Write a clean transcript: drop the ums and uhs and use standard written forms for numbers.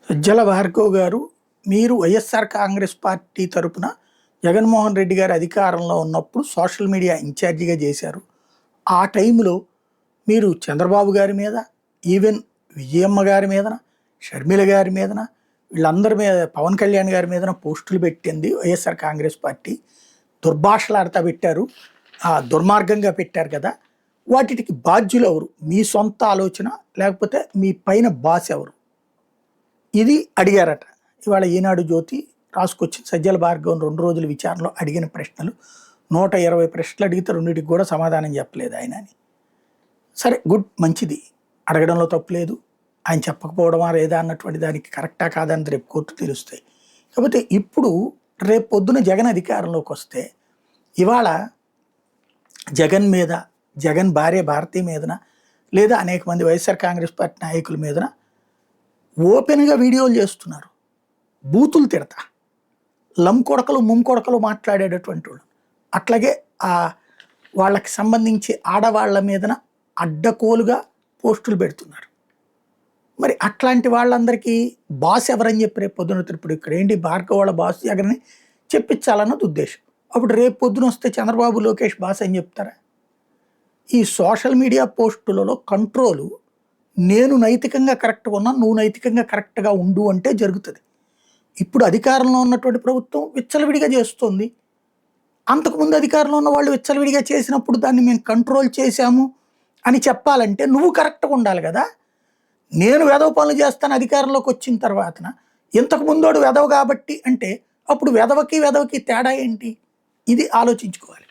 సజ్జల భార్గవ్ గారు, మీరు వైఎస్ఆర్ కాంగ్రెస్ పార్టీ తరపున జగన్మోహన్ రెడ్డి గారు అధికారంలో ఉన్నప్పుడు సోషల్ మీడియా ఇన్ఛార్జిగా చేశారు. ఆ టైంలో మీరు చంద్రబాబు గారి మీద, ఈవెన్ విజయమ్మ గారి మీదన, షర్మిల గారి మీదన, వీళ్ళందరి మీద, పవన్ కళ్యాణ్ గారి మీదన పోస్టులు పెట్టింది వైఎస్ఆర్ కాంగ్రెస్ పార్టీ. దుర్భాషలాడతా పెట్టారు, దుర్మార్గంగా పెట్టారు కదా. వాటికి బాధ్యులు ఎవరు? మీ సొంత ఆలోచన, లేకపోతే మీ పైన బాస్ ఎవరు? ఇది అడిగారట. ఇవాళ ఈనాడు జ్యోతి రాసుకొచ్చిన సజ్జల భార్గవ్ 2 రోజుల విచారణలో అడిగిన ప్రశ్నలు 120 ప్రశ్నలు అడిగితే రెండింటికి కూడా సమాధానం చెప్పలేదు ఆయన అని. సరే, గుడ్, మంచిది, అడగడంలో తప్పులేదు. ఆయన చెప్పకపోవడమా లేదా అన్నటువంటి దానికి కరెక్టా కాదని రేపు కోర్టు తెలుస్తాయి. కాకపోతే ఇప్పుడు రేపు పొద్దున జగన్ అధికారంలోకి వస్తే ఇవాళ జగన్ మీద, జగన్ భార్య భారతి మీదన, లేదా అనేక మంది వైఎస్ఆర్ కాంగ్రెస్ పార్టీ నాయకుల మీదన ఓపెన్గా వీడియోలు చేస్తున్నారు. బూతులు తిడతా, లం కొడకలు ముమ్ కొడకలు మాట్లాడేటటువంటి వాళ్ళు. అట్లాగే వాళ్ళకి సంబంధించి ఆడవాళ్ళ మీదన అడ్డకోలుగా పోస్టులు పెడుతున్నారు. మరి అట్లాంటి వాళ్ళందరికీ బాస్ ఎవరని చెప్పి రేపు పొద్దున ఇప్పుడు ఇక్కడ ఏంటి భార్గవ్ వాళ్ళ బాస్ జగన్ని చెప్పించాలన్నది ఉద్దేశం. అప్పుడు రేపు పొద్దున వస్తే చంద్రబాబు లోకేష్ బాస్ అని చెప్తారా? ఈ సోషల్ మీడియా పోస్టులలో కంట్రోలు నేను నైతికంగా కరెక్ట్గా ఉన్నా, నువ్వు నైతికంగా కరెక్ట్గా ఉండు అంటే జరుగుతుంది. ఇప్పుడు అధికారంలో ఉన్నటువంటి ప్రభుత్వం విచ్చలవిడిగా చేస్తుంది. అంతకుముందు అధికారంలో ఉన్న వాళ్ళు విచ్చలవిడిగా చేసినప్పుడు దాన్ని మేము కంట్రోల్ చేశాము అని చెప్పాలంటే నువ్వు కరెక్ట్గా ఉండాలి కదా. నేను వెధవ పనులు చేస్తాను అధికారంలోకి వచ్చిన తర్వాతన, ఇంతకు ముందోడు వెధవ కాబట్టి అంటే అప్పుడు వెధవకి తేడా ఏంటి? ఇది ఆలోచించుకోవాలి.